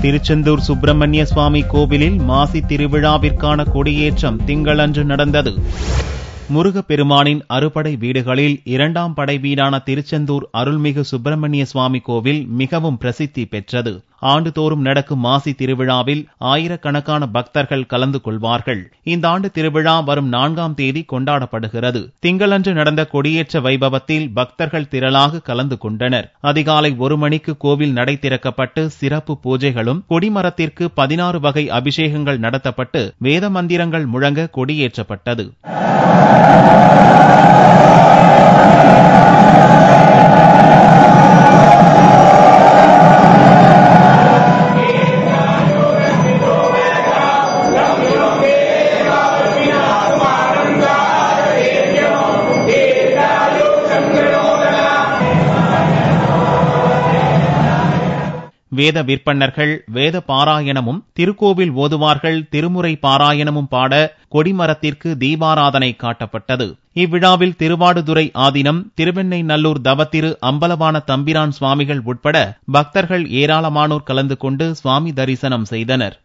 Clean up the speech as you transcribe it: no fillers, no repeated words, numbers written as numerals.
திருச்செந்தூர் சுப்பிரமணிய சுவாமி கோவிலில் மாசி திருவிழாவிற்கான கொடியேற்றம் திங்களன்று நடந்தது. முருகப்பெருமானின் அறுபடை வீடுகளில் இரண்டாம் படை வீடான திருச்செந்தூர் அருள்மிகு சுப்பிரமணிய சுவாமி கோவில் மிகவும் பிரசித்தி பெற்றது. ஆண்டுதோறும் நடக்கும் மாசி திருவிழாவில் ஆயிரக்கணக்கான பக்தர்கள் கலந்து கொள்வார்கள். இந்த ஆண்டு திருவிழா வரும் 4ஆம் தேதி கொண்டாடப்படுகிறது. திங்களன்று நடந்த கொடியேற்ற வைபவத்தில் பக்தர்கள் திரளாக கலந்து கொண்டனர். அதிகாலை 1 மணிக்கு கோவில் நடை திறக்கப்பட்டு சிறப்பு பூஜைகளும் கொடிமரத்திற்கு 16 வகை அபிஷேகங்கள் நடத்தப்பட்டு வேத மந்திரங்கள் முழங்க கொடியேற்றப்பட்டது. வேத விற்பன்னர்கள் வேத பாராயணமும் திருக்கோவில் ஓதுவார்கள் திருமுறை பாராயணமும் பாட கொடிமரத்திற்கு தீபாராதனை காட்டப்பட்டது. இவ்விழாவில் திருவாடுதுறை ஆதீனம், திருவெண்ணை நல்லூர் தவத்திரு அம்பலவான தம்பிரான் சுவாமிகள் உட்பட பக்தர்கள் ஏராளமானோர் கலந்து கொண்டு சுவாமி தரிசனம் செய்தனர்.